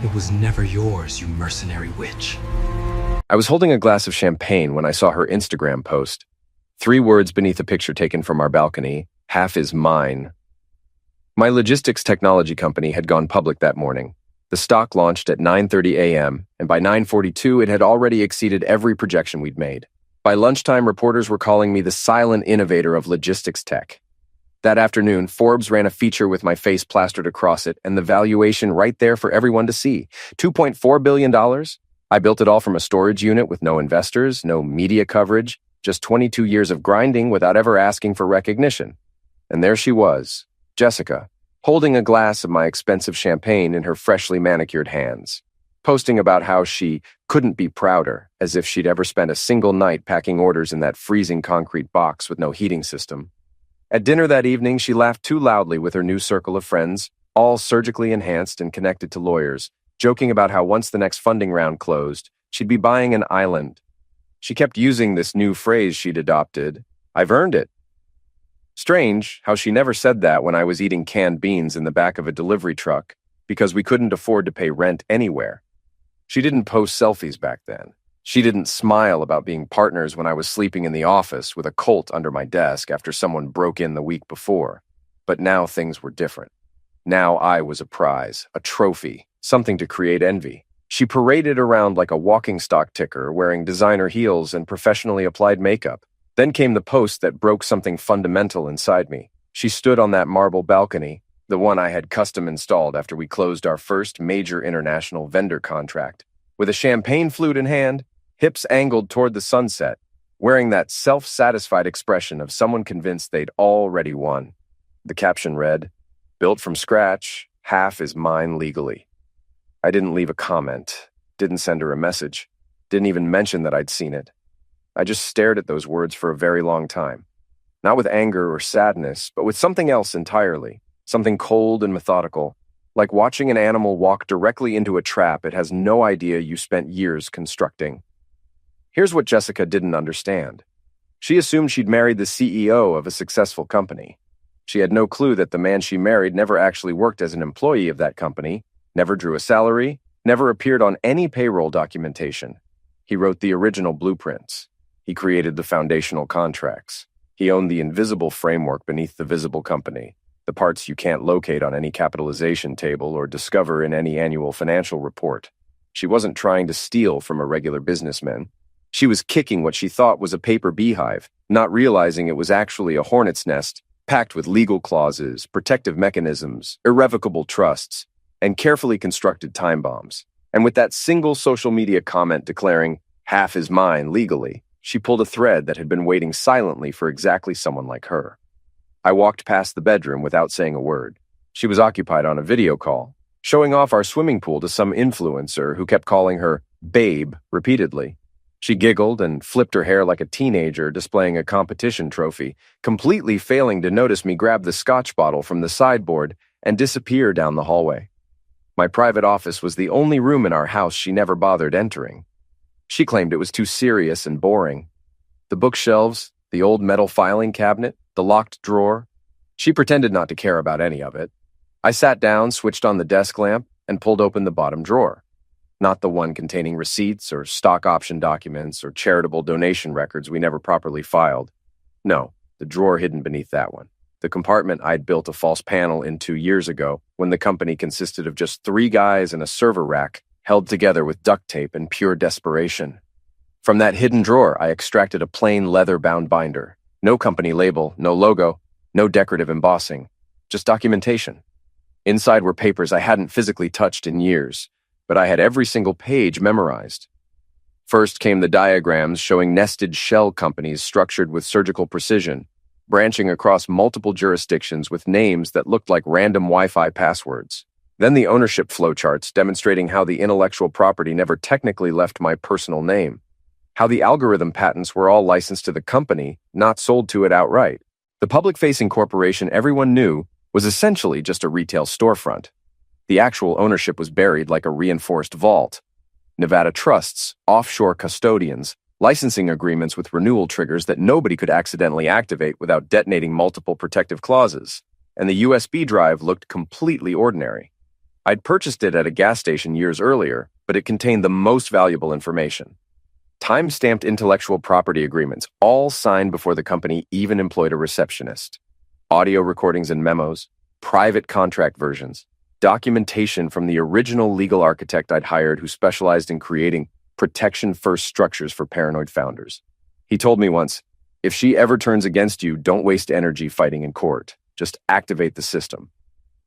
It was never yours, you mercenary witch. I was holding a glass of champagne when I saw her Instagram post. 3 words beneath a picture taken from our balcony: "Half is mine." My logistics technology company had gone public that morning. The stock launched at 9:30 a.m., and by 9:42 it had already exceeded every projection we'd made. By lunchtime, reporters were calling me the silent innovator of logistics tech. That afternoon, Forbes ran a feature with my face plastered across it and the valuation right there for everyone to see. $2.4 billion? I built it all from a storage unit with no investors, no media coverage, just 22 years of grinding without ever asking for recognition. And there she was, Jessica, holding a glass of my expensive champagne in her freshly manicured hands, posting about how she couldn't be prouder, as if she'd ever spent a single night packing orders in that freezing concrete box with no heating system. At dinner that evening, she laughed too loudly with her new circle of friends, all surgically enhanced and connected to lawyers, joking about how once the next funding round closed, she'd be buying an island. She kept using this new phrase she'd adopted: "I've earned it." Strange how she never said that when I was eating canned beans in the back of a delivery truck because we couldn't afford to pay rent anywhere. She didn't post selfies back then. She didn't smile about being partners when I was sleeping in the office with a Colt under my desk after someone broke in the week before. But now things were different. Now I was a prize, a trophy, something to create envy. She paraded around like a walking stock ticker, wearing designer heels and professionally applied makeup. Then came the post that broke something fundamental inside me. She stood on that marble balcony, the one I had custom installed after we closed our first major international vendor contract, with a champagne flute in hand, hips angled toward the sunset, wearing that self-satisfied expression of someone convinced they'd already won. The caption read, "Built from scratch, half is mine legally." I didn't leave a comment, didn't send her a message, didn't even mention that I'd seen it. I just stared at those words for a very long time, not with anger or sadness, but with something else entirely, something cold and methodical, like watching an animal walk directly into a trap it has no idea you spent years constructing. Here's what Jessica didn't understand. She assumed she'd married the CEO of a successful company. She had no clue that the man she married never actually worked as an employee of that company, never drew a salary, never appeared on any payroll documentation. He wrote the original blueprints. He created the foundational contracts. He owned the invisible framework beneath the visible company, the parts you can't locate on any capitalization table or discover in any annual financial report. She wasn't trying to steal from a regular businessman. She was kicking what she thought was a paper beehive, not realizing it was actually a hornet's nest, packed with legal clauses, protective mechanisms, irrevocable trusts, and carefully constructed time bombs. And with that single social media comment declaring, "Half is mine legally," she pulled a thread that had been waiting silently for exactly someone like her. I walked past the bedroom without saying a word. She was occupied on a video call, showing off our swimming pool to some influencer who kept calling her babe repeatedly. She giggled and flipped her hair like a teenager displaying a competition trophy, completely failing to notice me grab the scotch bottle from the sideboard and disappear down the hallway. My private office was the only room in our house she never bothered entering. She claimed it was too serious and boring. The bookshelves, the old metal filing cabinet, the locked drawer. She pretended not to care about any of it. I sat down, switched on the desk lamp, and pulled open the bottom drawer. Not the one containing receipts or stock option documents or charitable donation records we never properly filed. No, the drawer hidden beneath that one. The compartment I'd built a false panel into years ago when the company consisted of just 3 guys and a server rack held together with duct tape and pure desperation. From that hidden drawer, I extracted a plain leather-bound binder. No company label, no logo, no decorative embossing, just documentation. Inside were papers I hadn't physically touched in years, but I had every single page memorized. First came the diagrams showing nested shell companies structured with surgical precision, branching across multiple jurisdictions with names that looked like random Wi-Fi passwords. Then the ownership flowcharts demonstrating how the intellectual property never technically left my personal name, how the algorithm patents were all licensed to the company, not sold to it outright. The public-facing corporation everyone knew was essentially just a retail storefront. The actual ownership was buried like a reinforced vault. Nevada trusts, offshore custodians, licensing agreements with renewal triggers that nobody could accidentally activate without detonating multiple protective clauses, and the USB drive looked completely ordinary. I'd purchased it at a gas station years earlier, but it contained the most valuable information. Time-stamped intellectual property agreements, all signed before the company even employed a receptionist. Audio recordings and memos, private contract versions, documentation from the original legal architect I'd hired who specialized in creating protection-first structures for paranoid founders. He told me once, "If she ever turns against you, don't waste energy fighting in court. Just activate the system."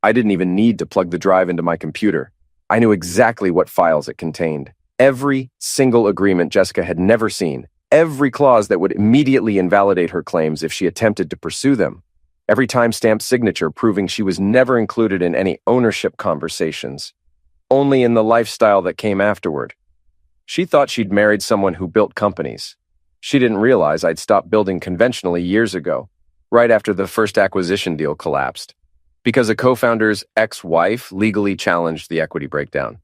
I didn't even need to plug the drive into my computer. I knew exactly what files it contained. Every single agreement Jessica had never seen, every clause that would immediately invalidate her claims if she attempted to pursue them, every time-stamped signature proving she was never included in any ownership conversations, only in the lifestyle that came afterward. She thought she'd married someone who built companies. She didn't realize I'd stopped building conventionally years ago, right after the first acquisition deal collapsed, because a co-founder's ex-wife legally challenged the equity breakdown.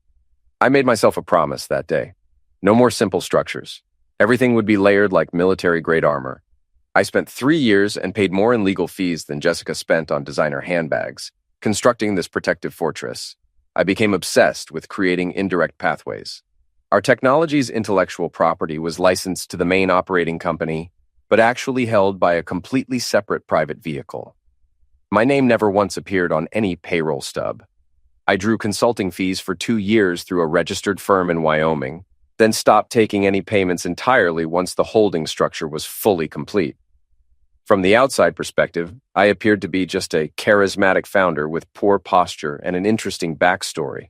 I made myself a promise that day. No more simple structures. Everything would be layered like military-grade armor. I spent 3 years and paid more in legal fees than Jessica spent on designer handbags, constructing this protective fortress. I became obsessed with creating indirect pathways. Our technology's intellectual property was licensed to the main operating company, but actually held by a completely separate private vehicle. My name never once appeared on any payroll stub. I drew consulting fees for 2 years through a registered firm in Wyoming, then stopped taking any payments entirely once the holding structure was fully complete. From the outside perspective, I appeared to be just a charismatic founder with poor posture and an interesting backstory.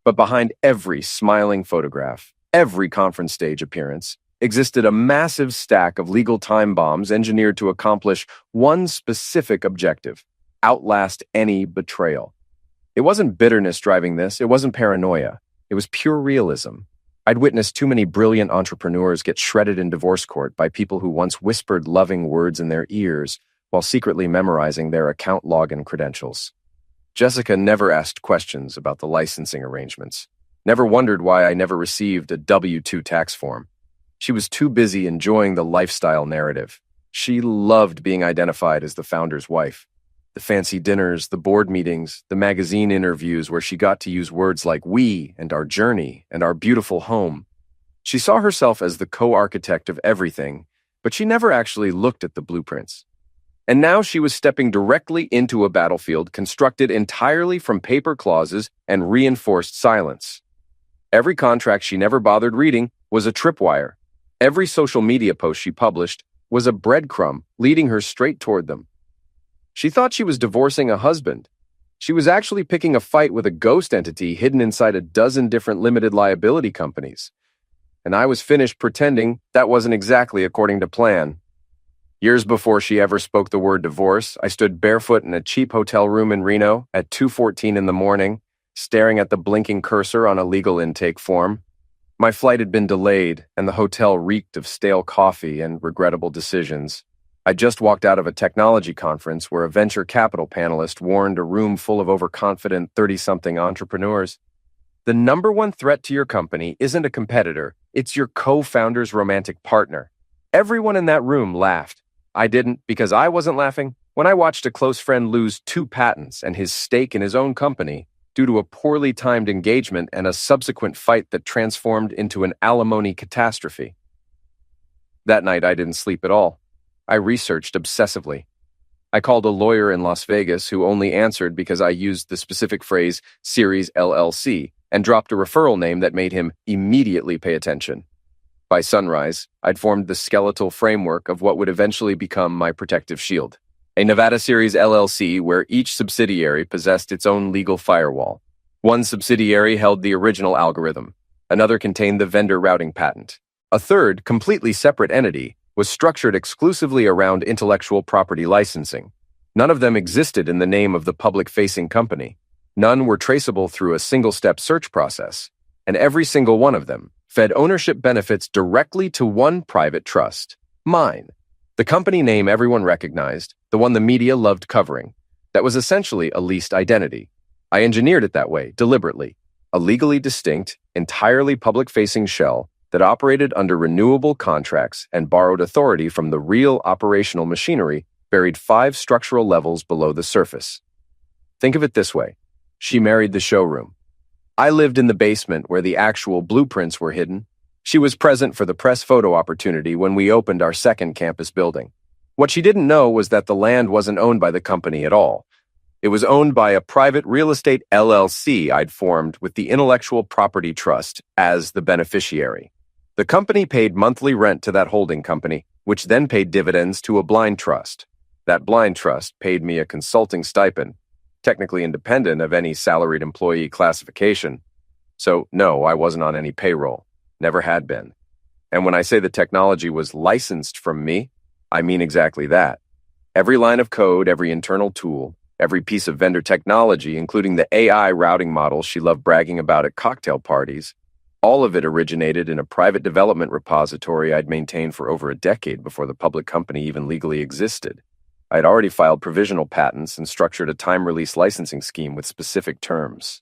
But behind every smiling photograph, every conference stage appearance, existed a massive stack of legal time bombs engineered to accomplish one specific objective: outlast any betrayal. It wasn't bitterness driving this, it wasn't paranoia. It was pure realism. I'd witnessed too many brilliant entrepreneurs get shredded in divorce court by people who once whispered loving words in their ears while secretly memorizing their account login credentials. Jessica never asked questions about the licensing arrangements, never wondered why I never received a W-2 tax form. She was too busy enjoying the lifestyle narrative. She loved being identified as the founder's wife. The fancy dinners, the board meetings, the magazine interviews where she got to use words like "we" and "our journey" and "our beautiful home." She saw herself as the co-architect of everything, but she never actually looked at the blueprints. And now she was stepping directly into a battlefield constructed entirely from paper clauses and reinforced silence. Every contract she never bothered reading was a tripwire. Every social media post she published was a breadcrumb leading her straight toward them. She thought she was divorcing a husband. She was actually picking a fight with a ghost entity hidden inside a dozen different limited liability companies. And I was finished pretending that wasn't exactly according to plan. Years before she ever spoke the word divorce, I stood barefoot in a cheap hotel room in Reno at 2:14 in the morning, staring at the blinking cursor on a legal intake form. My flight had been delayed, and the hotel reeked of stale coffee and regrettable decisions. I just walked out of a technology conference where a venture capital panelist warned a room full of overconfident 30-something entrepreneurs. The number one threat to your company isn't a competitor, it's your co-founder's romantic partner. Everyone in that room laughed. I didn't, because I wasn't laughing when I watched a close friend lose 2 patents and his stake in his own company due to a poorly timed engagement and a subsequent fight that transformed into an alimony catastrophe. That night, I didn't sleep at all. I researched obsessively. I called a lawyer in Las Vegas who only answered because I used the specific phrase Series LLC and dropped a referral name that made him immediately pay attention. By sunrise, I'd formed the skeletal framework of what would eventually become my protective shield. A Nevada Series LLC where each subsidiary possessed its own legal firewall. One subsidiary held the original algorithm. Another contained the vendor routing patent. A third, completely separate entity was structured exclusively around intellectual property licensing. None of them existed in the name of the public-facing company. None were traceable through a single-step search process. And every single one of them fed ownership benefits directly to one private trust, mine. The company name everyone recognized, the one the media loved covering. That was essentially a leased identity. I engineered it that way, deliberately. A legally distinct, entirely public-facing shell that operated under renewable contracts and borrowed authority from the real operational machinery buried 5 structural levels below the surface. Think of it this way. She married the showroom. I lived in the basement where the actual blueprints were hidden. She was present for the press photo opportunity when we opened our second campus building. What she didn't know was that the land wasn't owned by the company at all. It was owned by a private real estate LLC I'd formed with the Intellectual Property Trust as the beneficiary. The company paid monthly rent to that holding company, which then paid dividends to a blind trust. That blind trust paid me a consulting stipend, technically independent of any salaried employee classification. So, no, I wasn't on any payroll. Never had been. And when I say the technology was licensed from me, I mean exactly that. Every line of code, every internal tool, every piece of vendor technology, including the AI routing model she loved bragging about at cocktail parties, all of it originated in a private development repository I'd maintained for over a decade before the public company even legally existed. I had already filed provisional patents and structured a time-release licensing scheme with specific terms.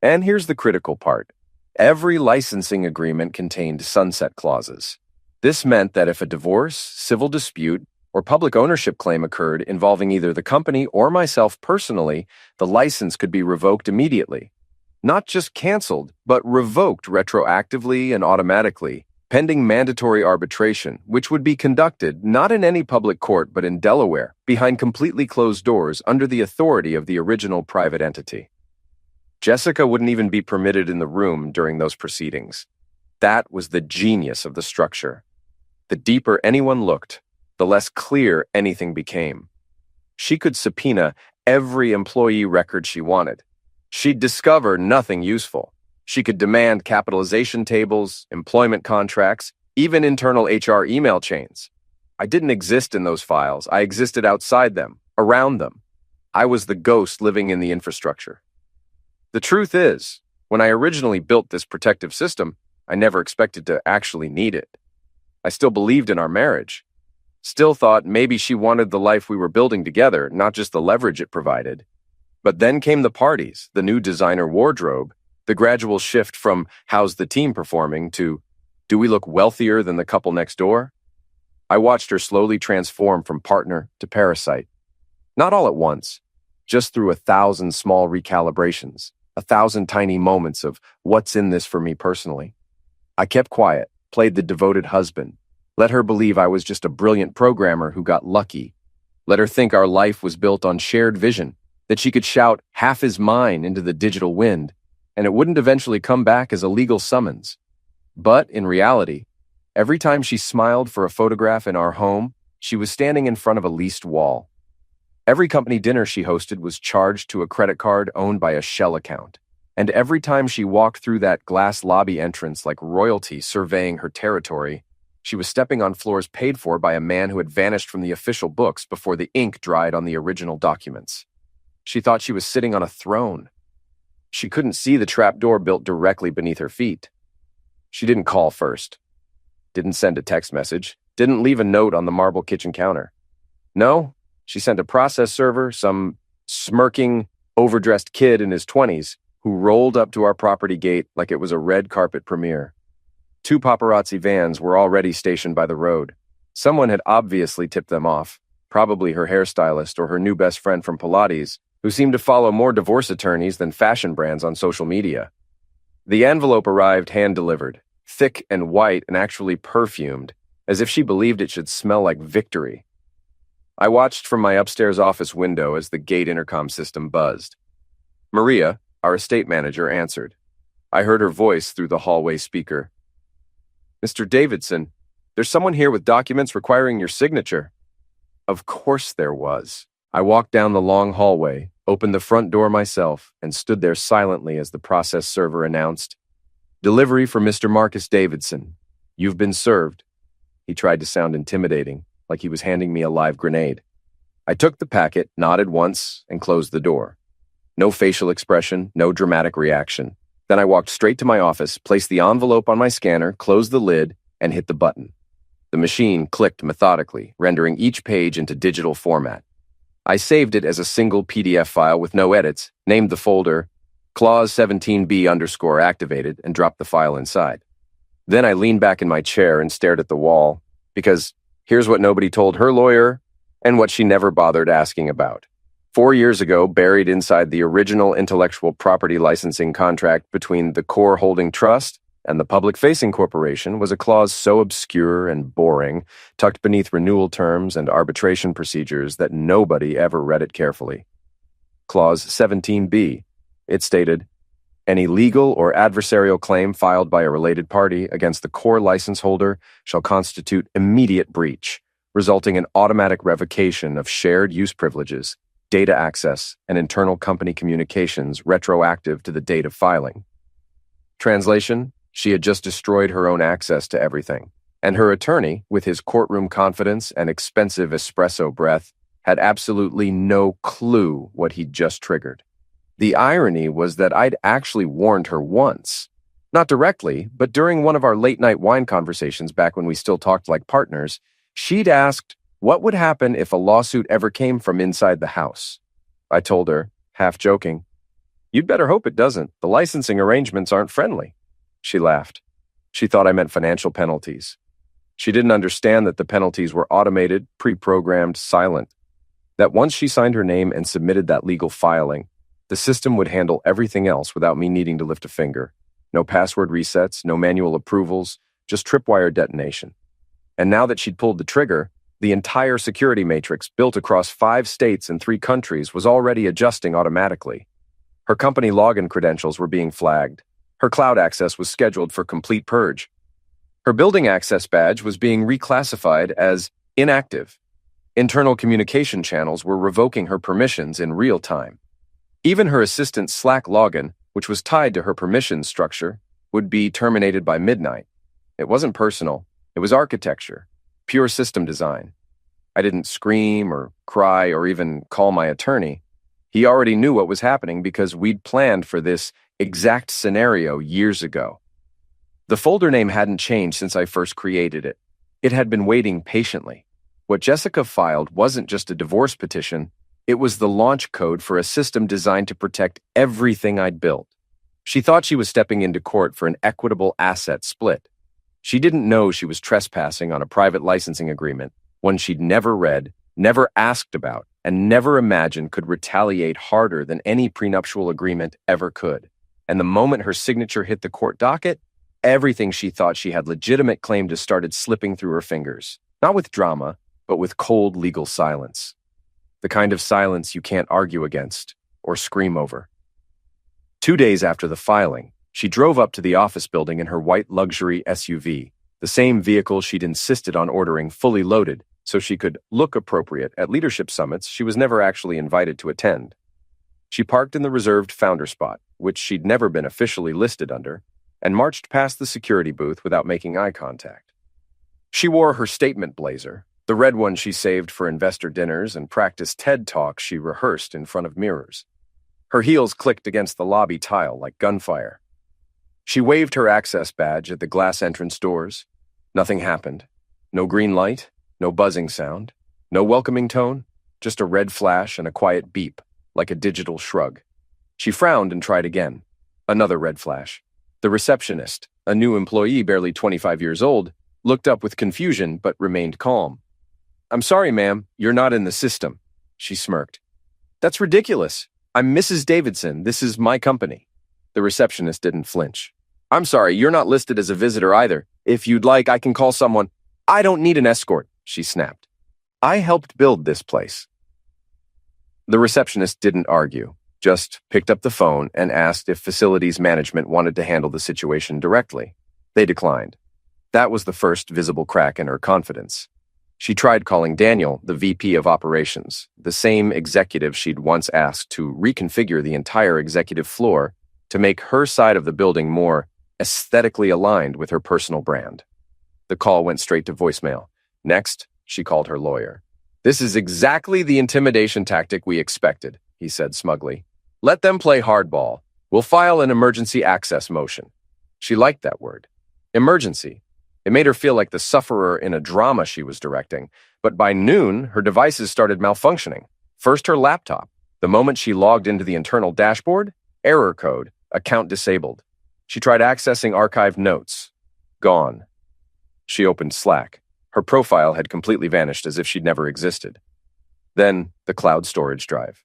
And here's the critical part. Every licensing agreement contained sunset clauses. This meant that if a divorce, civil dispute, or public ownership claim occurred involving either the company or myself personally, the license could be revoked immediately. Not just canceled, but revoked retroactively and automatically, pending mandatory arbitration, which would be conducted not in any public court but in Delaware, behind completely closed doors under the authority of the original private entity. Jessica wouldn't even be permitted in the room during those proceedings. That was the genius of the structure. The deeper anyone looked, the less clear anything became. She could subpoena every employee record she wanted. She'd discover nothing useful. She could demand capitalization tables, employment contracts, even internal HR email chains. I didn't exist in those files. I existed outside them, around them. I was the ghost living in the infrastructure. The truth is, when I originally built this protective system, I never expected to actually need it. I still believed in our marriage. Still thought maybe she wanted the life we were building together, not just the leverage it provided. But then came the parties, the new designer wardrobe, the gradual shift from how's the team performing to do we look wealthier than the couple next door? I watched her slowly transform from partner to parasite. Not all at once, just through 1,000 small recalibrations, 1,000 tiny moments of what's in this for me personally. I kept quiet, played the devoted husband, let her believe I was just a brilliant programmer who got lucky, let her think our life was built on shared vision, that she could shout "half is mine" into the digital wind, and it wouldn't eventually come back as a legal summons. But in reality, every time she smiled for a photograph in our home, she was standing in front of a leased wall. Every company dinner she hosted was charged to a credit card owned by a shell account. And every time she walked through that glass lobby entrance like royalty surveying her territory, she was stepping on floors paid for by a man who had vanished from the official books before the ink dried on the original documents. She thought she was sitting on a throne. She couldn't see the trapdoor built directly beneath her feet. She didn't call first, didn't send a text message, didn't leave a note on the marble kitchen counter. No, she sent a process server, some smirking, overdressed kid in his 20s, who rolled up to our property gate like it was a red carpet premiere. 2 paparazzi vans were already stationed by the road. Someone had obviously tipped them off, probably her hairstylist or her new best friend from Pilates, who seemed to follow more divorce attorneys than fashion brands on social media. The envelope arrived hand-delivered, thick and white and actually perfumed, as if she believed it should smell like victory. I watched from my upstairs office window as the gate intercom system buzzed. Maria, our estate manager, answered. I heard her voice through the hallway speaker. Mr. Davidson, there's someone here with documents requiring your signature. Of course there was. I walked down the long hallway, opened the front door myself, and stood there silently as the process server announced, Delivery for Mr. Marcus Davidson. You've been served. He tried to sound intimidating, like he was handing me a live grenade. I took the packet, nodded once, and closed the door. No facial expression, no dramatic reaction. Then I walked straight to my office, placed the envelope on my scanner, closed the lid, and hit the button. The machine clicked methodically, rendering each page into digital format. I saved it as a single PDF file with no edits, named the folder Clause 17B_activated, and dropped the file inside. Then I leaned back in my chair and stared at the wall, because here's what nobody told her lawyer and what she never bothered asking about. 4 years ago, buried inside the original intellectual property licensing contract between the Core Holding Trust and the public-facing corporation was a clause so obscure and boring, tucked beneath renewal terms and arbitration procedures that nobody ever read it carefully. Clause 17B. It stated, "Any legal or adversarial claim filed by a related party against the core license holder shall constitute immediate breach, resulting in automatic revocation of shared use privileges, data access, and internal company communications retroactive to the date of filing." Translation: she had just destroyed her own access to everything, and her attorney, with his courtroom confidence and expensive espresso breath, had absolutely no clue what he'd just triggered. The irony was that I'd actually warned her once. Not directly, but during one of our late-night wine conversations back when we still talked like partners, she'd asked what would happen if a lawsuit ever came from inside the house. I told her, half joking, "You'd better hope it doesn't. The licensing arrangements aren't friendly." She laughed. She thought I meant financial penalties. She didn't understand that the penalties were automated, pre-programmed, silent. That once she signed her name and submitted that legal filing, the system would handle everything else without me needing to lift a finger. No password resets, no manual approvals, just tripwire detonation. And now that she'd pulled the trigger, the entire security matrix built across 5 states and 3 countries was already adjusting automatically. Her company login credentials were being flagged. Her cloud access was scheduled for complete purge. Her building access badge was being reclassified as inactive. Internal communication channels were revoking her permissions in real time. Even her assistant's Slack login, which was tied to her permissions structure, would be terminated by midnight. It wasn't personal. It was architecture, pure system design. I didn't scream or cry or even call my attorney. He already knew what was happening because we'd planned for this exact scenario years ago. The folder name hadn't changed since I first created it. It had been waiting patiently. What Jessica filed wasn't just a divorce petition. It was the launch code for a system designed to protect everything I'd built. She thought she was stepping into court for an equitable asset split. She didn't know she was trespassing on a private licensing agreement, one she'd never read, never asked about, and never imagined could retaliate harder than any prenuptial agreement ever could. And the moment her signature hit the court docket, everything she thought she had legitimate claim to started slipping through her fingers. Not with drama, but with cold legal silence. The kind of silence you can't argue against or scream over. 2 days after the filing, she drove up to the office building in her white luxury SUV, the same vehicle she'd insisted on ordering fully loaded so she could look appropriate at leadership summits she was never actually invited to attend. She parked in the reserved founder spot, which she'd never been officially listed under, and marched past the security booth without making eye contact. She wore her statement blazer, the red one she saved for investor dinners and practiced TED Talks she rehearsed in front of mirrors. Her heels clicked against the lobby tile like gunfire. She waved her access badge at the glass entrance doors. Nothing happened. No green light, no buzzing sound, no welcoming tone, just a red flash and a quiet beep, like a digital shrug. She frowned and tried again. Another red flash. The receptionist, a new employee barely 25 years old, looked up with confusion but remained calm. "I'm sorry, ma'am, you're not in the system," she smirked. "That's ridiculous. I'm Mrs. Davidson. This is my company." The receptionist didn't flinch. "I'm sorry, you're not listed as a visitor either. If you'd like, I can call someone." "I don't need an escort," she snapped. "I helped build this place." The receptionist didn't argue, just picked up the phone and asked if facilities management wanted to handle the situation directly. They declined. That was the first visible crack in her confidence. She tried calling Daniel, the VP of operations, the same executive she'd once asked to reconfigure the entire executive floor to make her side of the building more aesthetically aligned with her personal brand. The call went straight to voicemail. Next, she called her lawyer. "This is exactly the intimidation tactic we expected," he said smugly. "Let them play hardball. We'll file an emergency access motion." She liked that word. Emergency. It made her feel like the sufferer in a drama she was directing, but by noon, her devices started malfunctioning. First her laptop. The moment she logged into the internal dashboard, error code, account disabled. She tried accessing archived notes. Gone. She opened Slack. Her profile had completely vanished as if she'd never existed. Then, the cloud storage drive.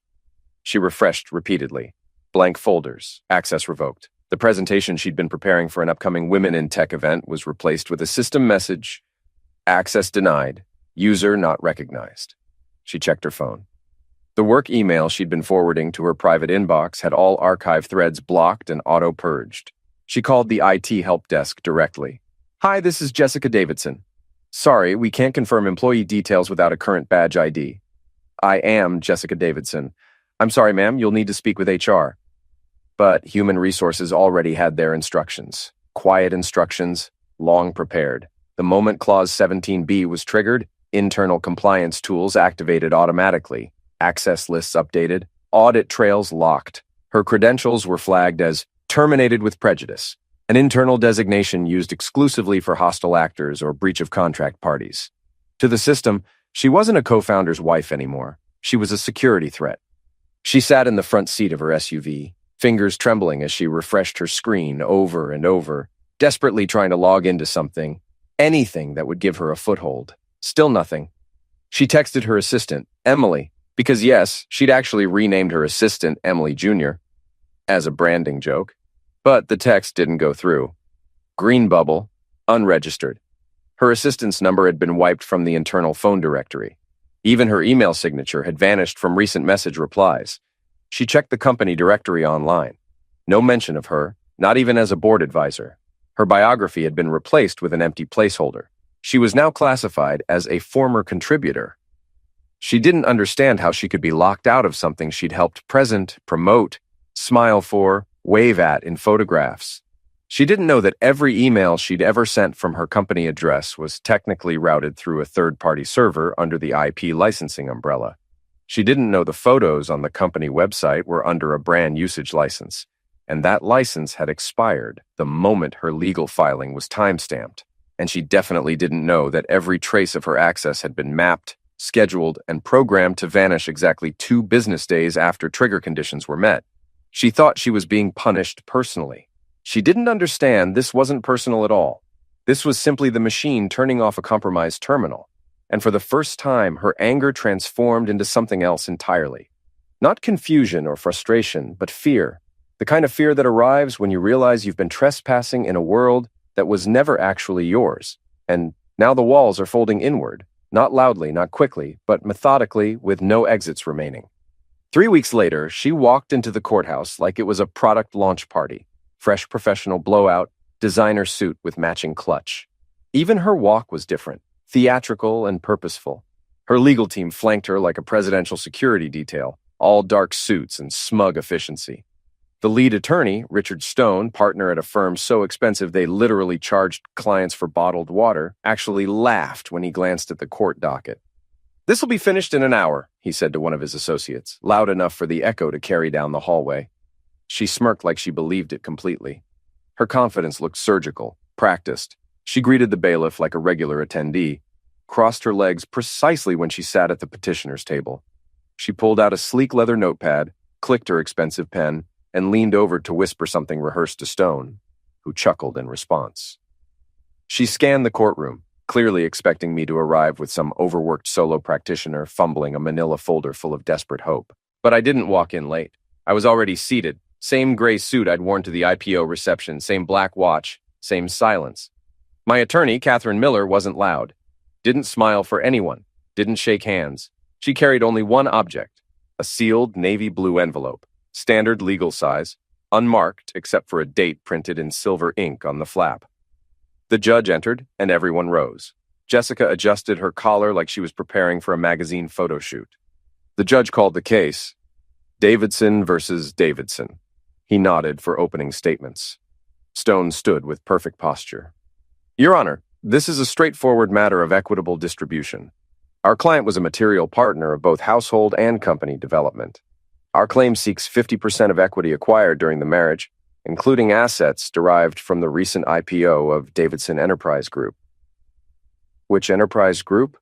She refreshed repeatedly. Blank folders, access revoked. The presentation she'd been preparing for an upcoming Women in Tech event was replaced with a system message, access denied, user not recognized. She checked her phone. The work email she'd been forwarding to her private inbox had all archive threads blocked and auto-purged. She called the IT help desk directly. "Hi, this is Jessica Davidson. Sorry, we can't confirm employee details without a current badge ID. I am Jessica Davidson. I'm sorry, ma'am, you'll need to speak with HR." But human resources already had their instructions. Quiet instructions, long prepared. The moment Clause 17B was triggered, internal compliance tools activated automatically, access lists updated, audit trails locked. Her credentials were flagged as terminated with prejudice, an internal designation used exclusively for hostile actors or breach of contract parties. To the system, she wasn't a co-founder's wife anymore. She was a security threat. She sat in the front seat of her SUV, fingers trembling as she refreshed her screen over and over, desperately trying to log into something, anything that would give her a foothold. Still nothing. She texted her assistant, Emily, because yes, she'd actually renamed her assistant Emily Jr. as a branding joke. But the text didn't go through. Green bubble, unregistered. Her assistant's number had been wiped from the internal phone directory. Even her email signature had vanished from recent message replies. She checked the company directory online. No mention of her, not even as a board advisor. Her biography had been replaced with an empty placeholder. She was now classified as a former contributor. She didn't understand how she could be locked out of something she'd helped present, promote, smile for, wave at in photographs. She didn't know that every email she'd ever sent from her company address was technically routed through a third-party server under the IP licensing umbrella. She didn't know the photos on the company website were under a brand usage license, and that license had expired the moment her legal filing was timestamped. And she definitely didn't know that every trace of her access had been mapped, scheduled, and programmed to vanish exactly 2 business days after trigger conditions were met. She thought she was being punished personally. She didn't understand this wasn't personal at all. This was simply the machine turning off a compromised terminal. And for the first time, her anger transformed into something else entirely. Not confusion or frustration, but fear. The kind of fear that arrives when you realize you've been trespassing in a world that was never actually yours. And now the walls are folding inward, not loudly, not quickly, but methodically with no exits remaining. 3 weeks later, she walked into the courthouse like it was a product launch party. Fresh professional blowout, designer suit with matching clutch. Even her walk was different, theatrical and purposeful. Her legal team flanked her like a presidential security detail, all dark suits and smug efficiency. The lead attorney, Richard Stone, partner at a firm so expensive they literally charged clients for bottled water, actually laughed when he glanced at the court docket. "This'll be finished in an hour," he said to one of his associates, loud enough for the echo to carry down the hallway. She smirked like she believed it completely. Her confidence looked surgical, practiced. She greeted the bailiff like a regular attendee, crossed her legs precisely when she sat at the petitioner's table. She pulled out a sleek leather notepad, clicked her expensive pen, and leaned over to whisper something rehearsed to Stone, who chuckled in response. She scanned the courtroom, clearly expecting me to arrive with some overworked solo practitioner fumbling a manila folder full of desperate hope. But I didn't walk in late. I was already seated, same gray suit I'd worn to the IPO reception, same black watch, same silence. My attorney, Catherine Miller, wasn't loud, didn't smile for anyone, didn't shake hands. She carried only one object, a sealed navy blue envelope, standard legal size, unmarked except for a date printed in silver ink on the flap. The judge entered, and everyone rose. Jessica adjusted her collar like she was preparing for a magazine photo shoot. The judge called the case, Davidson versus Davidson. He nodded for opening statements. Stone stood with perfect posture. "Your Honor, this is a straightforward matter of equitable distribution. Our client was a material partner of both household and company development. Our claim seeks 50% of equity acquired during the marriage, including assets derived from the recent IPO of Davidson Enterprise Group." "Which enterprise group?"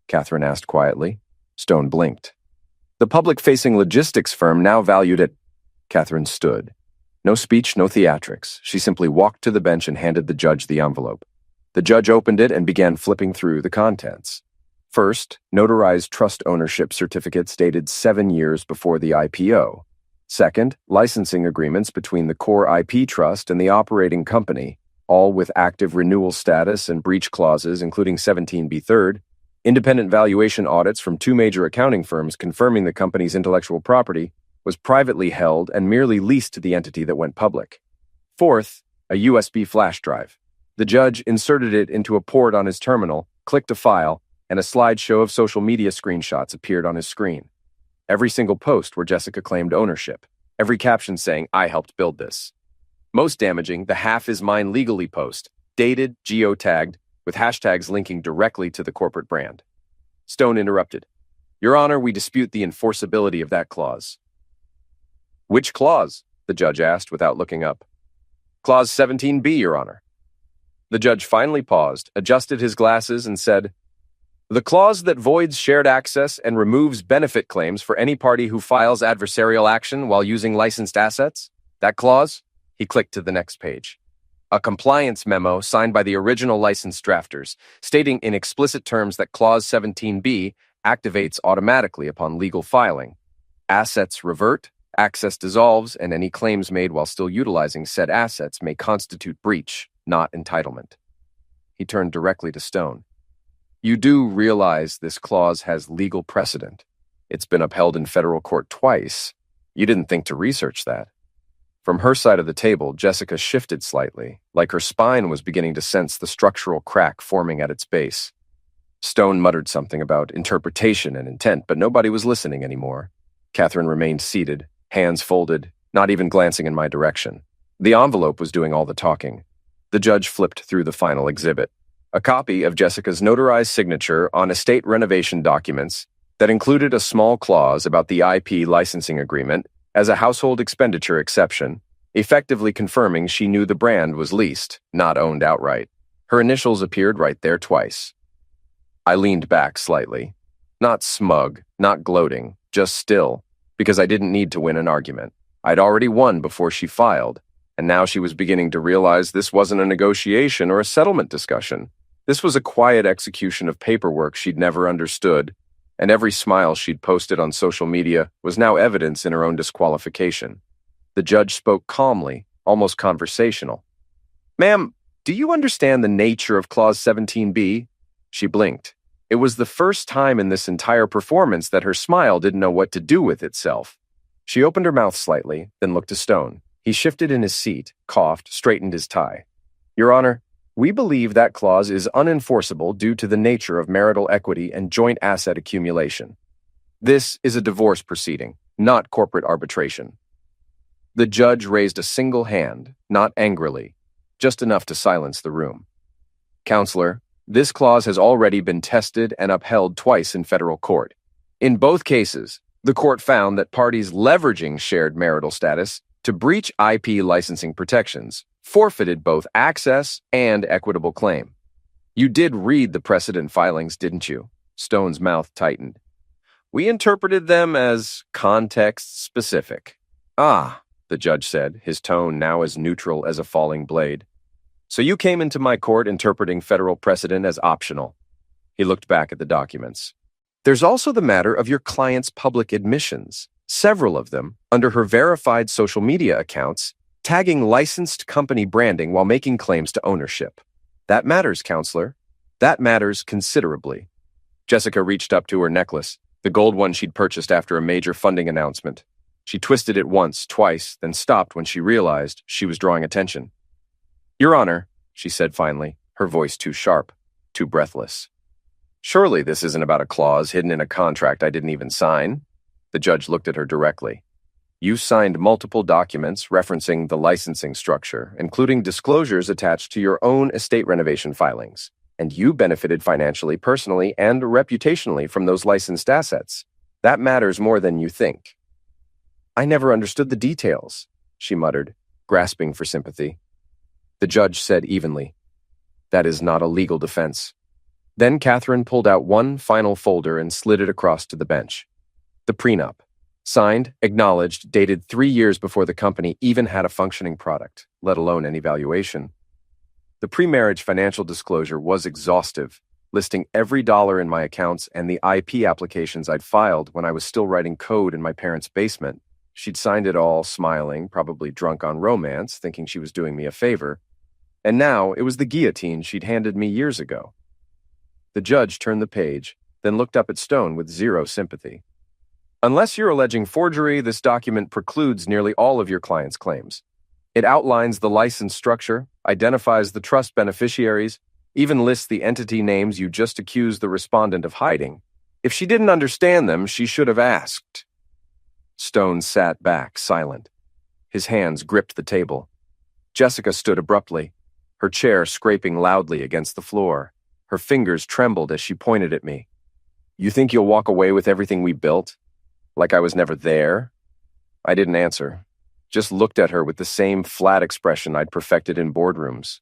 Catherine asked quietly. Stone blinked. "The public-facing logistics firm now valued at—" Catherine stood. No speech, no theatrics. She simply walked to the bench and handed the judge the envelope. The judge opened it and began flipping through the contents. First, notarized trust ownership certificates dated 7 years before the IPO. Second, licensing agreements between the core IP trust and the operating company, all with active renewal status and breach clauses, including 17B third. Independent valuation audits from 2 major accounting firms confirming the company's intellectual property was privately held and merely leased to the entity that went public. Fourth, a USB flash drive. The judge inserted it into a port on his terminal, clicked a file, and a slideshow of social media screenshots appeared on his screen. Every single post where Jessica claimed ownership. Every caption saying, "I helped build this." Most damaging, the "half is mine legally" post, dated, geotagged, with hashtags linking directly to the corporate brand. Stone interrupted. "Your Honor, we dispute the enforceability of that clause." "Which clause?" the judge asked without looking up. "Clause 17B, Your Honor." The judge finally paused, adjusted his glasses, and said, "The clause that voids shared access and removes benefit claims for any party who files adversarial action while using licensed assets? That clause?" He clicked to the next page. A compliance memo signed by the original license drafters, stating in explicit terms that Clause 17B activates automatically upon legal filing. Assets revert, access dissolves, and any claims made while still utilizing said assets may constitute breach, not entitlement. He turned directly to Stone. "You do realize this clause has legal precedent. It's been upheld in federal court twice. You didn't think to research that." From her side of the table, Jessica shifted slightly, like her spine was beginning to sense the structural crack forming at its base. Stone muttered something about interpretation and intent, but nobody was listening anymore. Catherine remained seated, hands folded, not even glancing in my direction. The envelope was doing all the talking. The judge flipped through the final exhibit. A copy of Jessica's notarized signature on estate renovation documents that included a small clause about the IP licensing agreement as a household expenditure exception, effectively confirming she knew the brand was leased, not owned outright. Her initials appeared right there twice. I leaned back slightly. Not smug, not gloating, just still, because I didn't need to win an argument. I'd already won before she filed, and now she was beginning to realize this wasn't a negotiation or a settlement discussion. This was a quiet execution of paperwork she'd never understood, and every smile she'd posted on social media was now evidence in her own disqualification. The judge spoke calmly, almost conversational. "Ma'am, do you understand the nature of Clause 17B? She blinked. It was the first time in this entire performance that her smile didn't know what to do with itself. She opened her mouth slightly, then looked to Stone. He shifted in his seat, coughed, straightened his tie. "Your Honor, we believe that clause is unenforceable due to the nature of marital equity and joint asset accumulation. This is a divorce proceeding, not corporate arbitration." The judge raised a single hand, not angrily, just enough to silence the room. "Counselor, this clause has already been tested and upheld twice in federal court. In both cases, the court found that parties leveraging shared marital status to breach IP licensing protections forfeited both access and equitable claim. You did read the precedent filings, didn't you?" Stone's mouth tightened. "We interpreted them as context-specific." "Ah," the judge said, his tone now as neutral as a falling blade. "So you came into my court interpreting federal precedent as optional." He looked back at the documents. "There's also the matter of your client's public admissions, several of them, under her verified social media accounts, tagging licensed company branding while making claims to ownership. That matters, Counselor. That matters considerably." Jessica reached up to her necklace, the gold one she'd purchased after a major funding announcement. She twisted it once, twice, then stopped when she realized she was drawing attention. "Your Honor," she said finally, her voice too sharp, too breathless. "Surely this isn't about a clause hidden in a contract I didn't even sign?" The judge looked at her directly. "You signed multiple documents referencing the licensing structure, including disclosures attached to your own estate renovation filings, and you benefited financially, personally, and reputationally from those licensed assets. That matters more than you think." "I never understood the details," she muttered, grasping for sympathy. The judge said evenly, "That is not a legal defense." Then Catherine pulled out one final folder and slid it across to the bench. The prenup. Signed, acknowledged, dated 3 years before the company even had a functioning product, let alone any valuation. The pre-marriage financial disclosure was exhaustive, listing every dollar in my accounts and the IP applications I'd filed when I was still writing code in my parents' basement. She'd signed it all, smiling, probably drunk on romance, thinking she was doing me a favor. And now it was the guillotine she'd handed me years ago. The judge turned the page, then looked up at Stone with zero sympathy. Unless you're alleging forgery, this document precludes nearly all of your client's claims. It outlines the license structure, identifies the trust beneficiaries, even lists the entity names you just accused the respondent of hiding. If she didn't understand them, she should have asked. Stone sat back, silent. His hands gripped the table. Jessica stood abruptly, her chair scraping loudly against the floor. Her fingers trembled as she pointed at me. You think you'll walk away with everything we built? Like I was never there? I didn't answer, just looked at her with the same flat expression I'd perfected in boardrooms.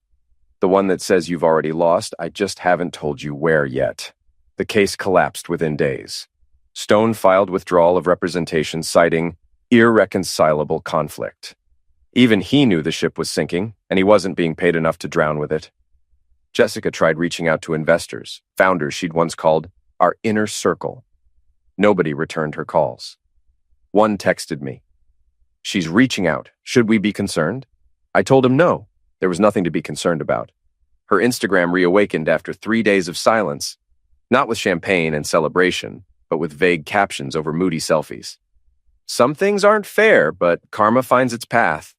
The one that says you've already lost, I just haven't told you where yet. The case collapsed within days. Stone filed withdrawal of representation citing irreconcilable conflict. Even he knew the ship was sinking, and he wasn't being paid enough to drown with it. Jessica tried reaching out to investors, founders she'd once called our inner circle. Nobody returned her calls. One texted me. She's reaching out. Should we be concerned? I told him no. There was nothing to be concerned about. Her Instagram reawakened after 3 days of silence, not with champagne and celebration, but with vague captions over moody selfies. Some things aren't fair, but karma finds its path.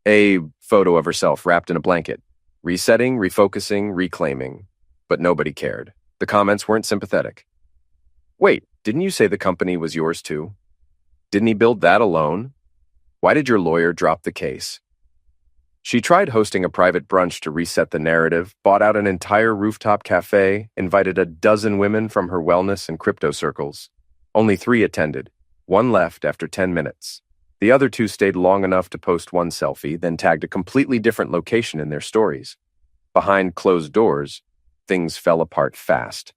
A photo of herself wrapped in a blanket, resetting, refocusing, reclaiming. But nobody cared. The comments weren't sympathetic. Wait, didn't you say the company was yours too? Didn't he build that alone? Why did your lawyer drop the case? She tried hosting a private brunch to reset the narrative, bought out an entire rooftop cafe, invited a dozen women from her wellness and crypto circles. Only 3 attended. 1 left after 10 minutes. The other 2 stayed long enough to post 1 selfie, then tagged a completely different location in their stories. Behind closed doors, things fell apart fast.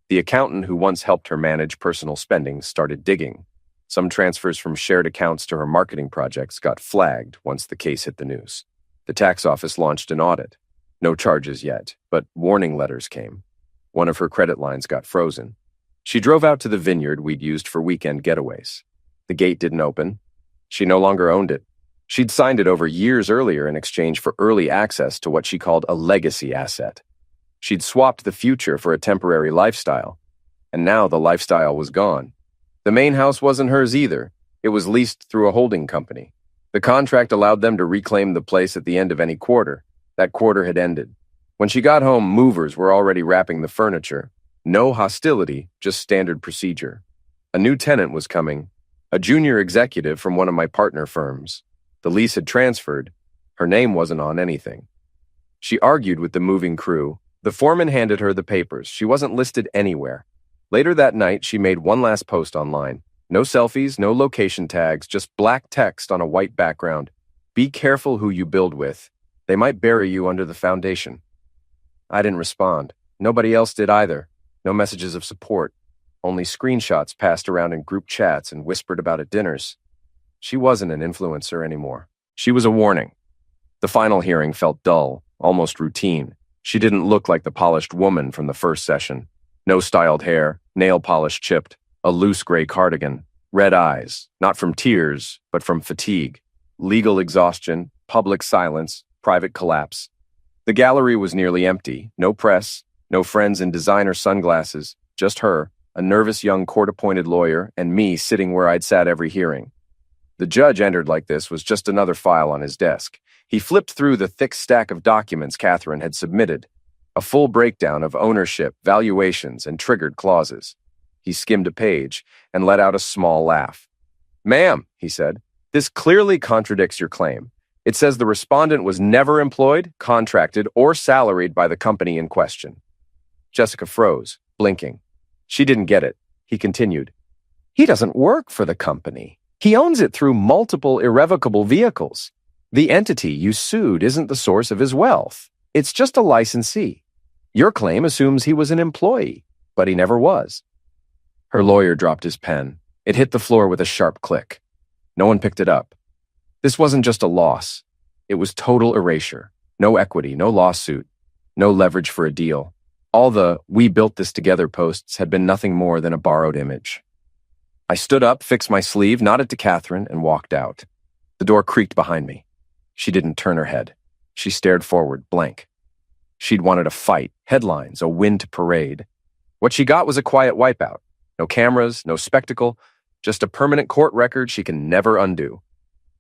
The accountant who once helped her manage personal spending started digging. Some transfers from shared accounts to her marketing projects got flagged once the case hit the news. The tax office launched an audit. No charges yet, but warning letters came. One of her credit lines got frozen. She drove out to the vineyard we'd used for weekend getaways. The gate didn't open. She no longer owned it. She'd signed it over years earlier in exchange for early access to what she called a legacy asset. She'd swapped the future for a temporary lifestyle, and now the lifestyle was gone. The main house wasn't hers either. It was leased through a holding company. The contract allowed them to reclaim the place at the end of any quarter. That quarter had ended. When she got home, movers were already wrapping the furniture. No hostility, just standard procedure. A new tenant was coming, a junior executive from one of my partner firms. The lease had transferred. Her name wasn't on anything. She argued with the moving crew. The foreman handed her the papers. She wasn't listed anywhere. Later that night, she made one last post online. No selfies, no location tags, just black text on a white background. Be careful who you build with. They might bury you under the foundation. I didn't respond. Nobody else did either. No messages of support. Only screenshots passed around in group chats and whispered about at dinners. She wasn't an influencer anymore. She was a warning. The final hearing felt dull, almost routine. She didn't look like the polished woman from the first session. No styled hair, nail polish chipped, a loose gray cardigan, red eyes, not from tears, but from fatigue, legal exhaustion, public silence, private collapse. The gallery was nearly empty. No press, no friends in designer sunglasses, just her, a nervous young court-appointed lawyer, and me sitting where I'd sat every hearing. The judge entered like this was just another file on his desk. He flipped through the thick stack of documents Catherine had submitted, a full breakdown of ownership, valuations, and triggered clauses. He skimmed a page and let out a small laugh. "Ma'am," he said, "this clearly contradicts your claim. It says the respondent was never employed, contracted, or salaried by the company in question." Jessica froze, blinking. She didn't get it. He continued. "He doesn't work for the company. He owns it through multiple irrevocable vehicles. The entity you sued isn't the source of his wealth. It's just a licensee. Your claim assumes he was an employee, but he never was." Her lawyer dropped his pen. It hit the floor with a sharp click. No one picked it up. This wasn't just a loss. It was total erasure. No equity, no lawsuit, no leverage for a deal. All the "we built this together" posts had been nothing more than a borrowed image. I stood up, fixed my sleeve, nodded to Catherine, and walked out. The door creaked behind me. She didn't turn her head. She stared forward, blank. She'd wanted a fight, headlines, a win to parade. What she got was a quiet wipeout. No cameras, no spectacle, just a permanent court record she can never undo.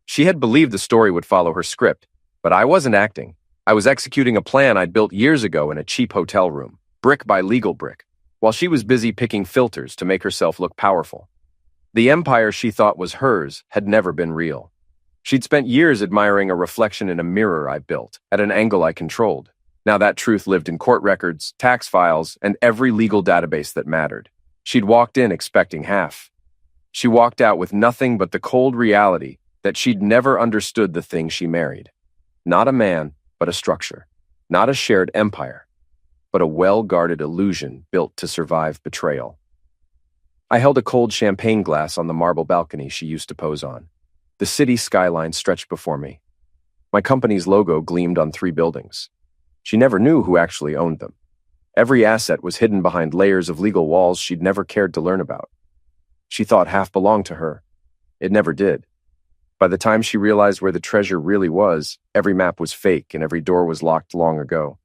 She had believed the story would follow her script, but I wasn't acting. I was executing a plan I'd built years ago in a cheap hotel room, brick by legal brick, while she was busy picking filters to make herself look powerful. The empire she thought was hers had never been real. She'd spent years admiring a reflection in a mirror I built, at an angle I controlled. Now that truth lived in court records, tax files, and every legal database that mattered. She'd walked in expecting half. She walked out with nothing but the cold reality that she'd never understood the thing she married. Not a man, but a structure. Not a shared empire, but a well-guarded illusion built to survive betrayal. I held a cold champagne glass on the marble balcony she used to pose on. The city skyline stretched before me. My company's logo gleamed on 3 buildings. She never knew who actually owned them. Every asset was hidden behind layers of legal walls she'd never cared to learn about. She thought half belonged to her. It never did. By the time she realized where the treasure really was, every map was fake and every door was locked long ago.